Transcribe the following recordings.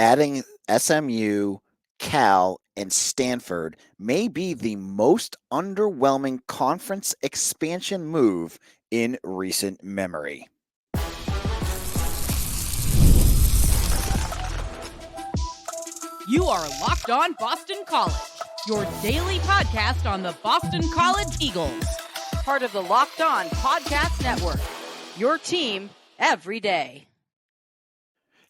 Adding SMU, Cal, and Stanford may be the most underwhelming conference expansion move in recent memory. You are Locked On Boston College, your daily podcast on the Boston College Eagles. Part of the Locked On Podcast Network, your team every day.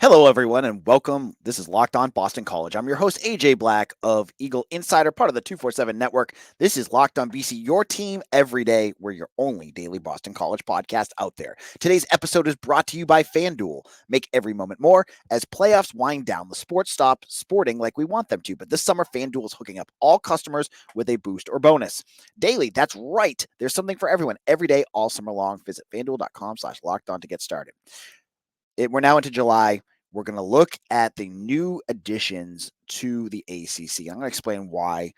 Hello, everyone, and welcome. This is Locked On Boston College. I'm your host, AJ Black of Eagle Insider, part of the 247 Network. This is Locked On BC, your team every day. We're your only daily Boston College podcast out there. Today's episode is brought to you by FanDuel. Make every moment more as playoffs wind down. The sports stop sporting like we want them to, but this summer, FanDuel is hooking up all customers with a boost or bonus. Daily, that's right. There's something for everyone every day, all summer long. Visit FanDuel.com/lockedon to get started. We're now into July. We're going to look at the new additions to the ACC. I'm going to explain why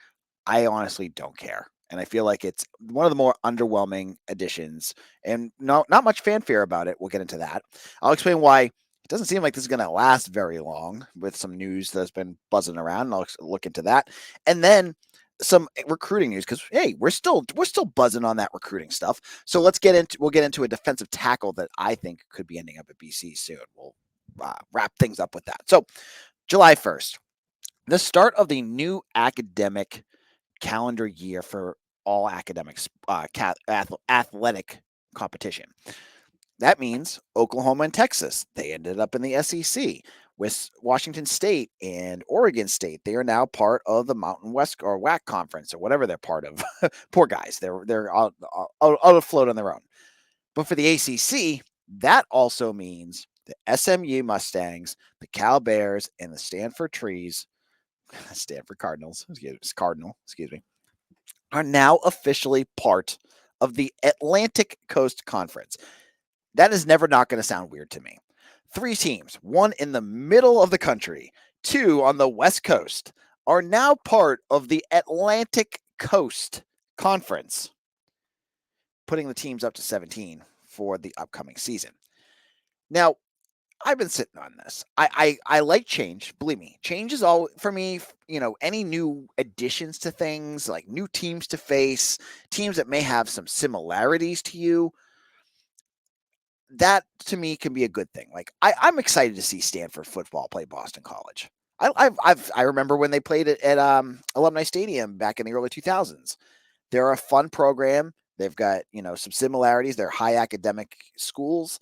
I honestly don't care. And I feel like it's one of the more underwhelming additions and not much fanfare about it. We'll get into that. I'll explain why it doesn't seem like this is going to last very long with some news that's been buzzing around. And I'll look into that. And then some recruiting news because, hey, we're still buzzing on that recruiting stuff. So we'll get into a defensive tackle that I think could be ending up at BC soon. We'll wrap things up with that. So July 1st, the start of the new academic calendar year for all academics, athletic competition. That means Oklahoma and Texas, they ended up in the SEC. With Washington State and Oregon State, they are now part of the Mountain West or WAC conference or whatever they're part of. Poor guys, they're out afloat on their own. But for the ACC, that also means the SMU Mustangs, the Cal Bears, and the Stanford Cardinals, are now officially part of the Atlantic Coast Conference. That is never not going to sound weird to me. 3 teams, one in the middle of the country, 2 on the West Coast, are now part of the Atlantic Coast Conference, putting the teams up to 17 for the upcoming season. Now, I've been sitting on this. I like change. Believe me, change is all for me. Any new additions to things, like new teams to face, teams that may have some similarities to you. That to me can be a good thing. Like I'm excited to see Stanford football play Boston College. I remember when they played it at Alumni Stadium back in the early 2000s. They're a fun program. They've got some similarities. They're high academic schools.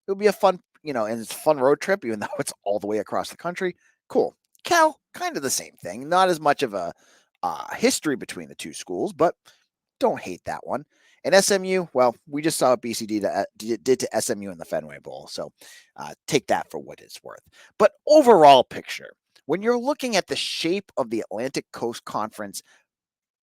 It'll be a fun and it's a fun road trip, even though it's all the way across the country. Cool. Cal, kind of the same thing. Not as much of a history between the two schools, but don't hate that one. And SMU, well, we just saw what BC did to SMU in the Fenway Bowl. So take that for what it's worth. But overall picture, when you're looking at the shape of the Atlantic Coast Conference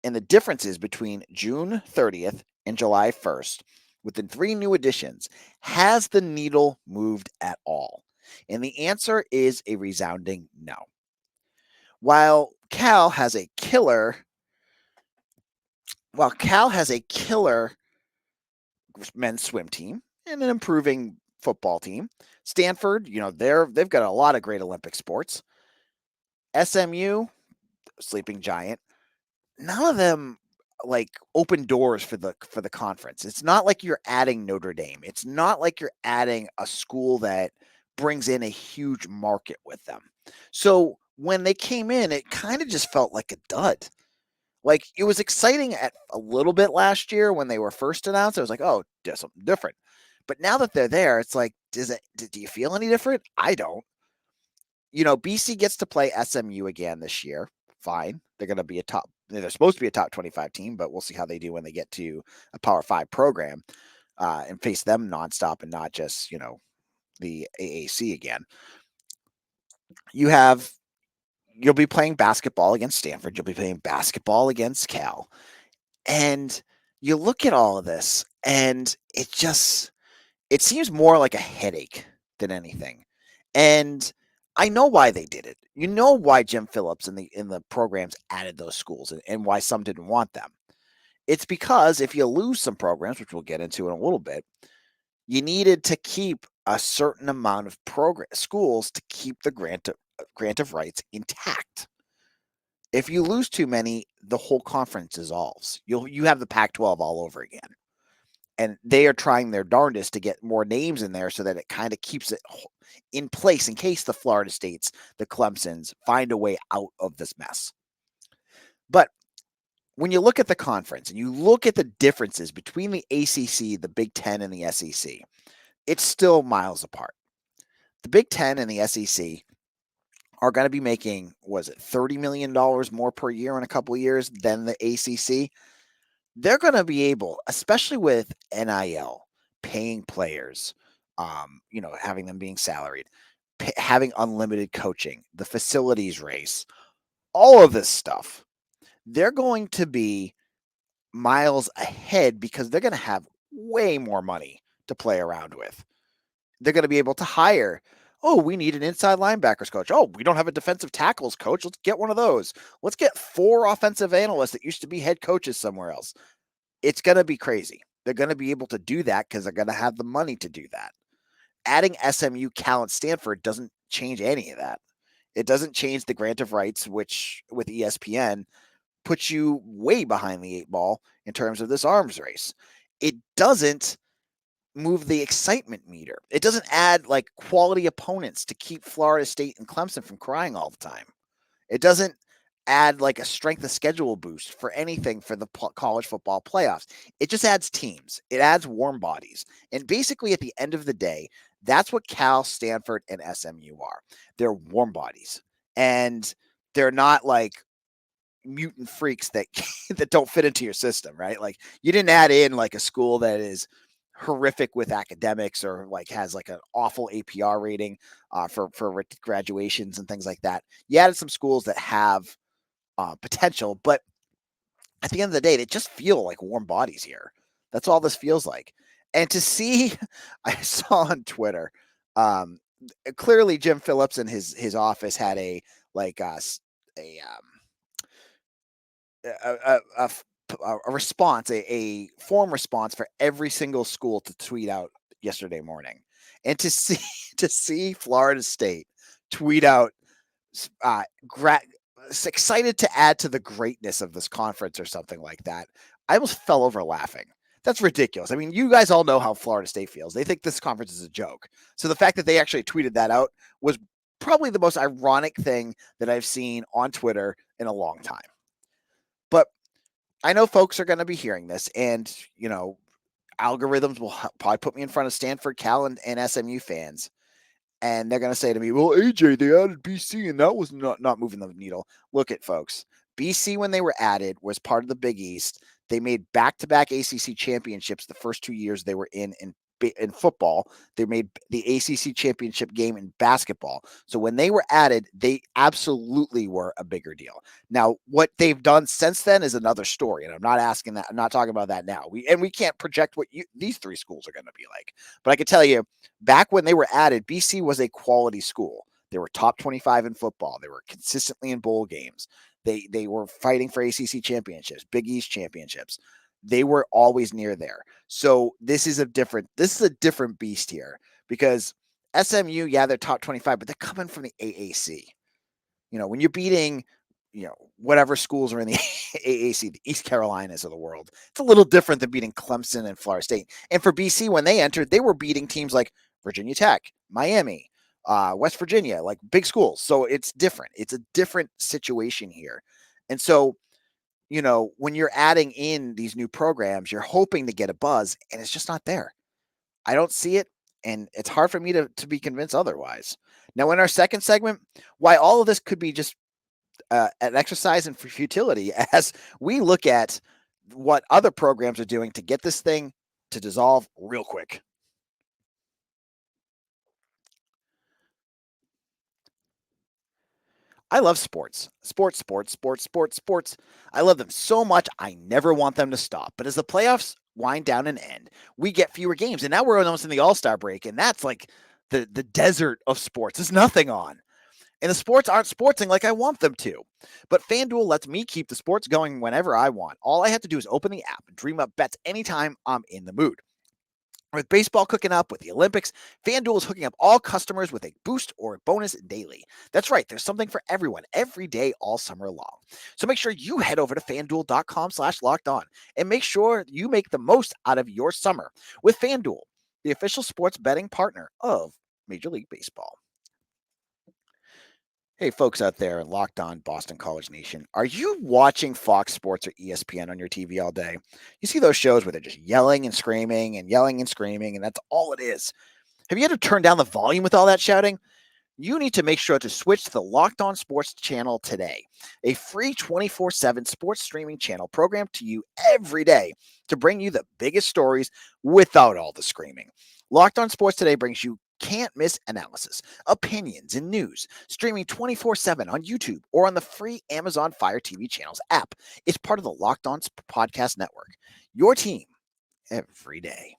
and the differences between June 30th and July 1st, with the 3 new additions, has the needle moved at all? And the answer is a resounding no. While Cal has a killer men's swim team and an improving football team, Stanford, they've got a lot of great Olympic sports. SMU, sleeping giant, none of them like open doors for the conference. It's not like you're adding Notre Dame. It's not like you're adding a school that brings in a huge market with them. So when they came in, it kind of just felt like a dud. Like it was exciting at a little bit last year when they were first announced. It was like, oh, there's something different. But now that they're there, it's like, do you feel any different? I don't. BC gets to play SMU again this year. Fine. They're going to be they're supposed to be a top 25 team, but we'll see how they do when they get to a Power 5 program and face them nonstop and not just, the AAC again. You'll be playing basketball against Stanford. You'll be playing basketball against Cal. And you look at all of this and it seems more like a headache than anything. And I know why they did it. You know why Jim Phillips in the programs added those schools and why some didn't want them. It's because if you lose some programs, which we'll get into in a little bit, you needed to keep a certain amount of schools to keep the grant grant of rights intact. If you lose too many, the whole conference dissolves. You have the Pac-12 all over again. And they are trying their darndest to get more names in there so that it kind of keeps it in place in case the Florida States, the Clemsons, find a way out of this mess. But when you look at the conference and you look at the differences between the ACC, the Big Ten, and the SEC, it's still miles apart. The Big Ten and the SEC are going to be making, was it $30 million more per year in a couple of years than the ACC? They're going to be able, especially with NIL, paying players, having them being salaried, having unlimited coaching, the facilities race, all of this stuff. They're going to be miles ahead because they're going to have way more money to play around with. They're going to be able to hire, oh, we need an inside linebackers coach. Oh, we don't have a defensive tackles coach. Let's get one of those. Let's get 4 offensive analysts that used to be head coaches somewhere else. It's going to be crazy. They're going to be able to do that because they're going to have the money to do that. Adding SMU, Cal, and Stanford doesn't change any of that. It doesn't change the grant of rights, which with ESPN puts you way behind the 8 ball in terms of this arms race. It doesn't move the excitement meter. It doesn't add like quality opponents to keep Florida State and Clemson from crying all the time. It doesn't add like a strength of schedule boost for anything for the college football playoffs. It just adds teams. It adds warm bodies. And basically at the end of the day, that's what Cal, Stanford, and SMU are. They're warm bodies. And they're not like mutant freaks that that don't fit into your system, right? Like you didn't add in like a school that is horrific with academics or like has like an awful APR rating for graduations and things like that. You added some schools that have potential, but at the end of the day, they just feel like warm bodies here. That's all this feels like. And to see, I saw on Twitter, clearly Jim Phillips and his office had a response, a form response for every single school to tweet out yesterday morning, and to see Florida State tweet out, excited to add to the greatness of this conference or something like that. I almost fell over laughing. That's ridiculous. I mean, you guys all know how Florida State feels. They think this conference is a joke. So the fact that they actually tweeted that out was probably the most ironic thing that I've seen on Twitter in a long time. But I know folks are going to be hearing this, and, algorithms will probably put me in front of Stanford, Cal, and SMU fans. And they're going to say to me, well, AJ, they added BC, and that was not moving the needle. Look at folks. BC, when they were added, was part of the Big East. They made back-to-back ACC championships the first 2 years they were in football. They made the ACC championship game in basketball. So when they were added, they absolutely were a bigger deal. Now, what they've done since then is another story, and I'm not asking that. I'm not talking about that now. We can't project what these 3 schools are going to be like. But I can tell you, back when they were added, BC was a quality school. They were top 25 in football. They were consistently in bowl games. They were fighting for ACC championships, Big East championships. They were always near there. So this is a different beast here, because SMU, yeah, they're top 25, but they're coming from the AAC. When you're beating, whatever schools are in the AAC, the East Carolinas of the world, it's a little different than beating Clemson and Florida State. And for BC, when they entered, they were beating teams like Virginia Tech, Miami, West Virginia, like big schools. So it's different. It's a different situation here. And so, when you're adding in these new programs, you're hoping to get a buzz, and it's just not there. I don't see it, and it's hard for me to be convinced otherwise. Now, in our second segment, why all of this could be just an exercise in futility as we look at what other programs are doing to get this thing to dissolve real quick. I love sports. Sports. I love them so much, I never want them to stop. But as the playoffs wind down and end, we get fewer games. And now we're almost in the All-Star break, and that's like the desert of sports. There's nothing on. And the sports aren't sportsing like I want them to. But FanDuel lets me keep the sports going whenever I want. All I have to do is open the app and dream up bets anytime I'm in the mood. With baseball cooking up with the Olympics, FanDuel is hooking up all customers with a boost or a bonus daily. That's right, there's something for everyone every day all summer long. So make sure you head over to fanduel.com/locked on and make sure you make the most out of your summer with FanDuel, the official sports betting partner of Major League Baseball. Hey, folks out there, locked on Boston College Nation. Are you watching Fox Sports or ESPN on your TV all day? You see those shows where they're just yelling and screaming and yelling and screaming, and that's all it is. Have you had to turn down the volume with all that shouting? You need to make sure to switch to the Locked On Sports channel today, a free 24/7 sports streaming channel programmed to you every day to bring you the biggest stories without all the screaming. Locked On Sports today brings you can't miss analysis, opinions, and news, streaming 24/7 on YouTube or on the free Amazon Fire TV channels app. It's part of the Locked On Podcast Network. Your team every day.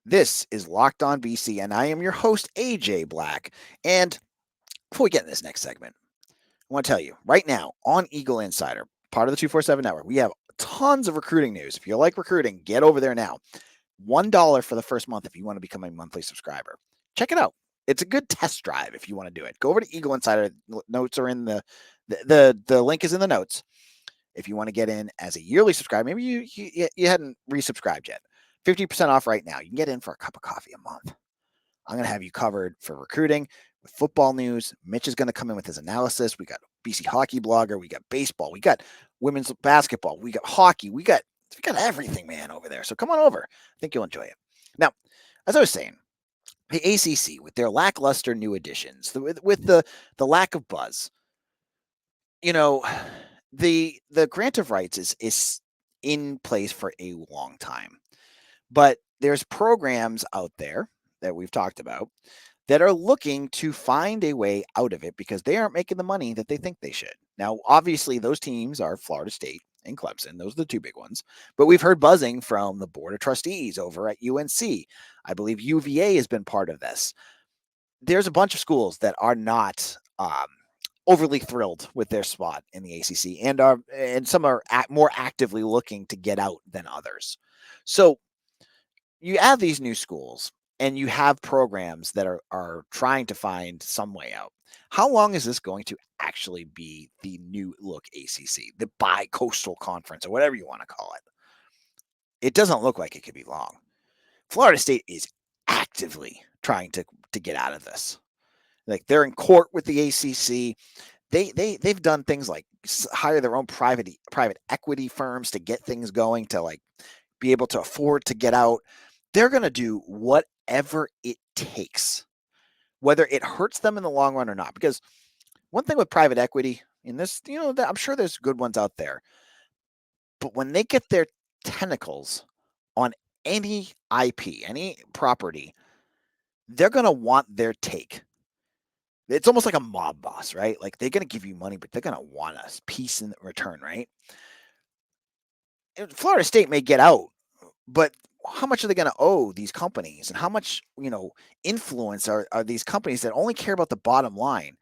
This is Locked On BC, and I am your host, AJ Black. And before we get in this next segment, I want to tell you right now on Eagle Insider, part of the 247 Network, we have tons of recruiting news. If you like recruiting, get over there now. $1 for the first month if you want to become a monthly subscriber. Check it out. It's a good test drive if you want to do it. Go over to Eagle Insider. Notes are in the link is in the notes. If you want to get in as a yearly subscriber, maybe you hadn't resubscribed yet. 50% off right now. You can get in for a cup of coffee a month. I'm going to have you covered for recruiting with football news. Mitch is going to come in with his analysis. We got BC hockey blogger. We got baseball. We got women's basketball. We got hockey. We got everything, man, over there. So come on over. I think you'll enjoy it. Now, as I was saying, the ACC with their lackluster new additions, with the lack of buzz, you know, the grant of rights is in place for a long time. But there's programs out there that we've talked about that are looking to find a way out of it because they aren't making the money that they think they should. Now, obviously, those teams are Florida State and Clemson. Those are the two big ones. But we've heard buzzing from the Board of Trustees over at UNC. I believe UVA has been part of this. There's a bunch of schools that are not overly thrilled with their spot in the ACC, and some are more actively looking to get out than others. So you have these new schools and you have programs that are trying to find some way out. How long is this going to actually be the new look ACC, the bi-coastal conference, or whatever you want to call it? It doesn't look like it could be long. Florida State is actively trying to get out of this. Like, they're in court with the ACC. They've done things like hire their own private equity firms to get things going, to like be able to afford to get out. They're going to do whatever it takes, whether it hurts them in the long run or not. Because one thing with private equity, in this, I'm sure there's good ones out there, but when they get their tentacles on any IP, any property, they're going to want their take. It's almost like a mob boss, right? Like, they're going to give you money, but they're going to want a piece in return, right? Florida State may get out, but how much are they going to owe these companies, and how much, influence are these companies that only care about the bottom line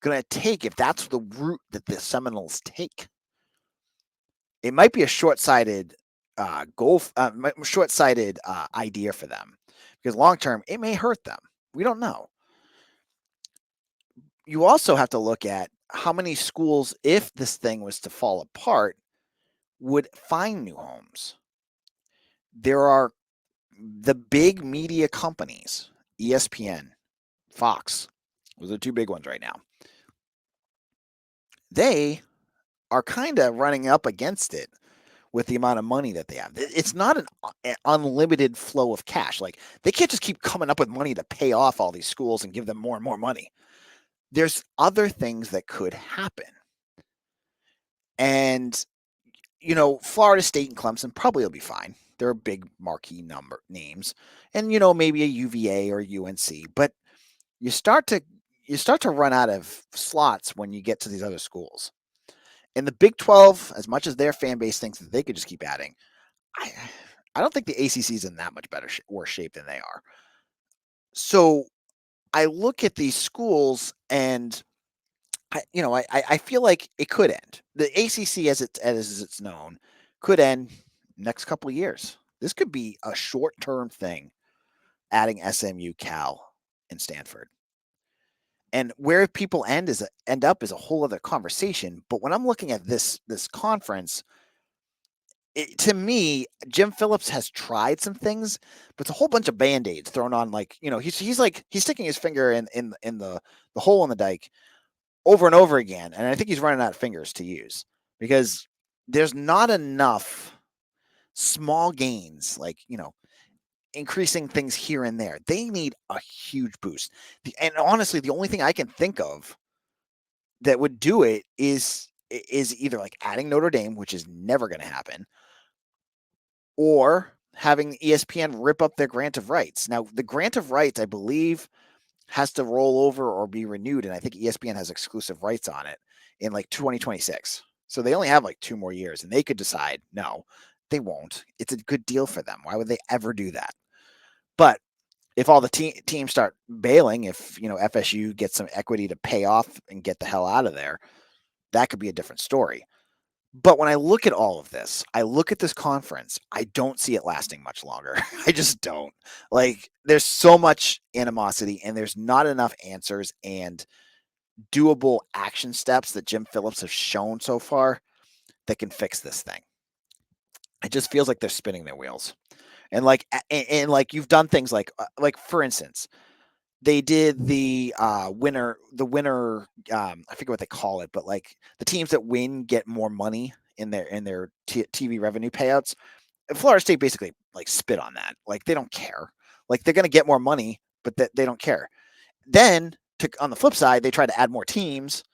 going to take if that's the route that the Seminoles take? It might be a short-sighted idea for them, because long-term it may hurt them. We don't know. You also have to look at how many schools, if this thing was to fall apart, would find new homes. There are the big media companies, ESPN, Fox. Those are the two big ones right now. They are kind of running up against it with the amount of money that they have. It's not an unlimited flow of cash. Like, they can't just keep coming up with money to pay off all these schools and give them more and more money. There's other things that could happen. And, Florida State and Clemson probably will be fine. They're big marquee names. And, maybe a UVA or UNC. But you start to run out of slots when you get to these other schools. And the Big 12, as much as their fan base thinks that they could just keep adding, I don't think the ACC is in that much worse shape than they are. So I look at these schools and I feel like it could end. The ACC, as it's known, could end next couple of years. This could be a short-term thing, adding SMU, Cal, and Stanford. And where people end up is a whole other conversation. But when I'm looking at this conference, to me, Jim Phillips has tried some things, but it's a whole bunch of band-aids thrown on. Like, he's sticking his finger in the hole in the dike over and over again, and I think he's running out of fingers to use because there's not enough small gains, like, increasing things here and there. They need a huge boost. And honestly, the only thing I can think of that would do it is either like adding Notre Dame, which is never going to happen, or having ESPN rip up their grant of rights. Now, the grant of rights, I believe, has to roll over or be renewed, and I think ESPN has exclusive rights on it in like 2026. So they only have like 2 more years, and they could decide, no, they won't. It's a good deal for them. Why would they ever do that? But if all the teams start bailing, if FSU gets some equity to pay off and get the hell out of there, that could be a different story. But when I look at all of this, I look at this conference, I don't see it lasting much longer. I just don't. Like, there's so much animosity and there's not enough answers and doable action steps that Jim Phillips has shown so far that can fix this thing. It just feels like they're spinning their wheels. And like you've done things like for instance, they did the winner. I forget what they call it, but like the teams that win get more money in their TV revenue payouts. And Florida State basically like spit on that. Like, they don't care. Like, they're going to get more money, but they don't care. Then on the flip side, they try to add more teams,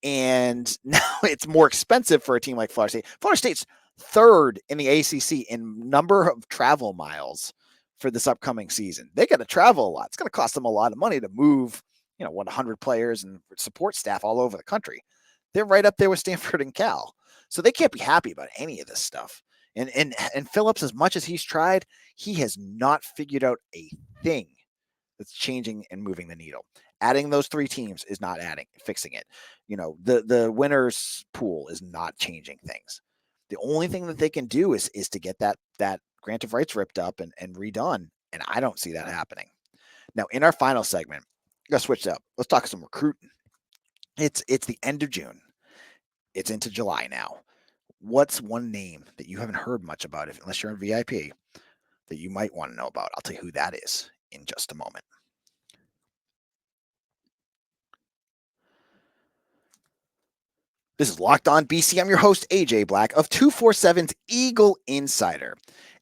and now it's more expensive for a team like Florida State. Florida State's third in the ACC in number of travel miles for this upcoming season. They got to travel a lot. It's going to cost them a lot of money to move, 100 players and support staff all over the country. They're right up there with Stanford and Cal. So they can't be happy about any of this stuff. And Phillips, as much as he's tried, he has not figured out a thing that's changing and moving the needle. Adding those 3 teams is not fixing it. The winners pool is not changing things. The only thing that they can do is to get that grant of rights ripped up and redone. And I don't see that happening. Now, in our final segment, let's switch it up. Let's talk some recruiting. It's the end of June. It's into July now. What's one name that you haven't heard much about, unless you're in VIP, that you might want to know about? I'll tell you who that is in just a moment. This is Locked On BC. I'm your host, AJ Black of 247's Eagle Insider.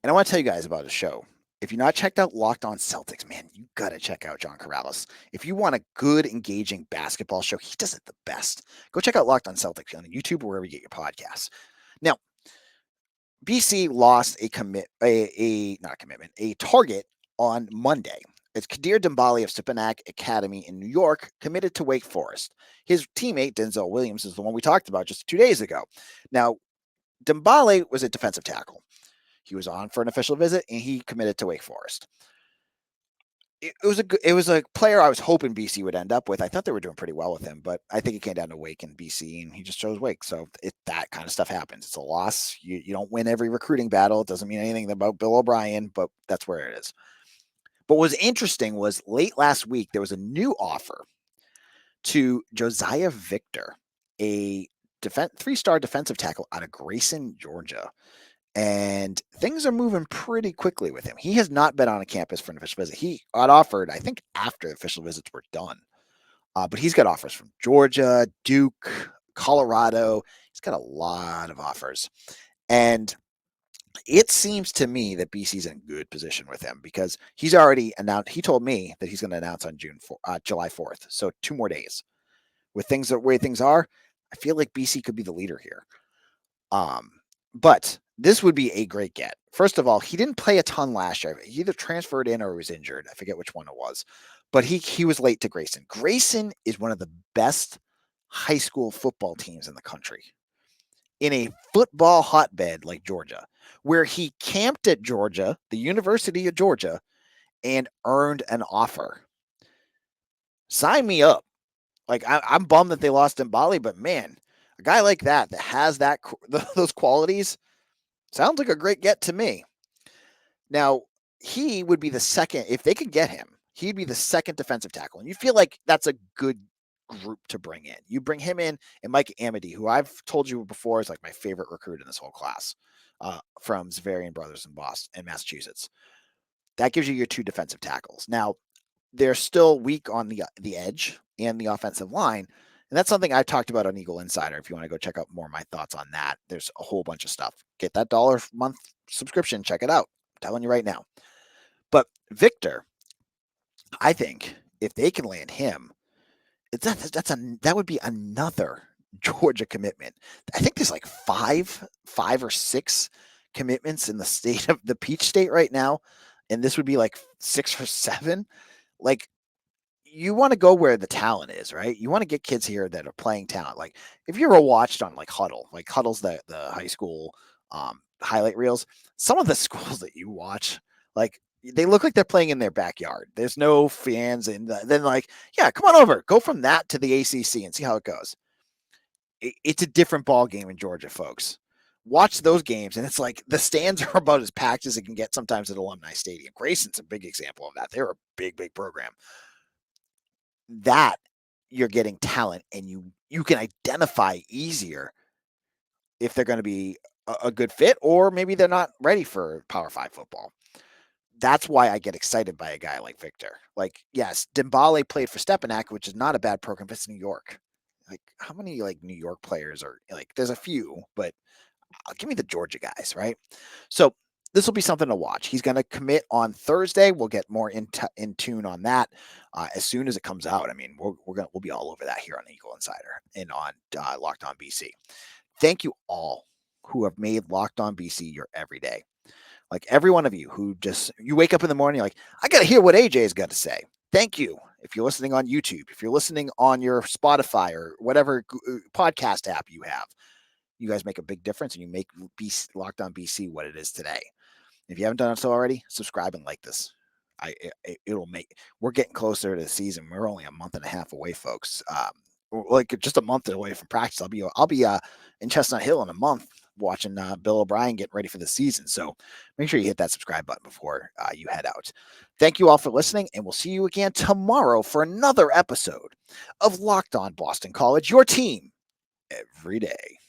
And I want to tell you guys about a show. If you've not checked out Locked On Celtics, man, you got to check out John Corrales. If you want a good, engaging basketball show, he does it the best. Go check out Locked On Celtics on YouTube or wherever you get your podcasts. Now, BC lost a target on Monday. It's Kadir Dembali of Sipanak Academy in New York, committed to Wake Forest. His teammate, Denzel Williams, is the one we talked about just 2 days ago. Now, Dembali was a defensive tackle. He was on for an official visit, and he committed to Wake Forest. It was a player I was hoping BC would end up with. I thought they were doing pretty well with him, but I think it came down to Wake and BC, and he just chose Wake. So that kind of stuff happens. It's a loss. You don't win every recruiting battle. It doesn't mean anything about Bill O'Brien, but that's where it is. But what was interesting was late last week, there was a new offer to Josiah Victor, a 3-star defensive tackle out of Grayson, Georgia. And things are moving pretty quickly with him. He has not been on a campus for an official visit. He got offered, I think, after the official visits were done. But he's got offers from Georgia, Duke, Colorado. He's got a lot of offers. And it seems to me that BC's in good position with him because he's already announced. He told me that he's going to announce on July 4th. So 2 more days. With things the way things are, I feel like BC could be the leader here. But this would be a great get. First of all, he didn't play a ton last year. He either transferred in or was injured. I forget which one it was. But he was late to Grayson. Grayson is one of the best high school football teams in the country. In a football hotbed like Georgia, where he camped at Georgia, the University of Georgia, and earned an offer. Sign me up. Like, I'm bummed that they lost Dembali, but man, a guy like that has those qualities sounds like a great get to me. Now, he would be the second, if they could get him, he'd be the second defensive tackle. And you feel like that's a good group to bring in. You bring him in and Mike Amity, who I've told you before is like my favorite recruit in this whole class, from Zavarian Brothers in Boston and Massachusetts. That gives you your two defensive tackles. Now, they're still weak on the edge and the offensive line. And that's something I talked about on Eagle Insider. If you want to go check out more of my thoughts on that, there's a whole bunch of stuff. Get that $1 a month subscription. Check it out. I'm telling you right now. But Victor, I think if they can land him, that would be another Georgia commitment. I think there's like five or six commitments in the state of the Peach State right now, and this would be like 6 or 7. Like, you want to go where the talent is, right? You want to get kids here that are playing talent. Like, if you ever watched on like Huddle's the high school highlight reels, some of the schools that you watch, like, they look like they're playing in their backyard. There's no fans, and then like, yeah, come on over, go from that to the ACC and see how it goes. It's a different ball game in Georgia, folks. Watch those games, and it's like the stands are about as packed as it can get sometimes at Alumni Stadium. Grayson's a big example of that. They're a big program. That you're getting talent, and you can identify easier if they're going to be a good fit, or maybe they're not ready for Power 5 football. That's why I get excited by a guy like Victor. Like, yes, Dembele played for Stepanak, which is not a bad program, but it's New York. Like, how many like New York players are like? There's a few, but give me the Georgia guys, right? So this will be something to watch. He's going to commit on Thursday. We'll get more in tune on that as soon as it comes out. I mean, we'll be all over that here on Eagle Insider and on Locked On BC. Thank you all who have made Locked On BC your everyday. Like, every one of you who just, you wake up in the morning, you're like, I got to hear what AJ's got to say. Thank you. If you're listening on YouTube, if you're listening on your Spotify or whatever podcast app you have, you guys make a big difference, and you make Locked On BC what it is today. If you haven't done it so already, subscribe and like this. It'll make, we're getting closer to the season. We're only a month and a half away, folks. Like just a month away from practice. I'll be in Chestnut Hill in a month watching Bill O'Brien getting ready for the season. So make sure you hit that subscribe button before you head out. Thank you all for listening, and we'll see you again tomorrow for another episode of Locked On Boston College, your team every day.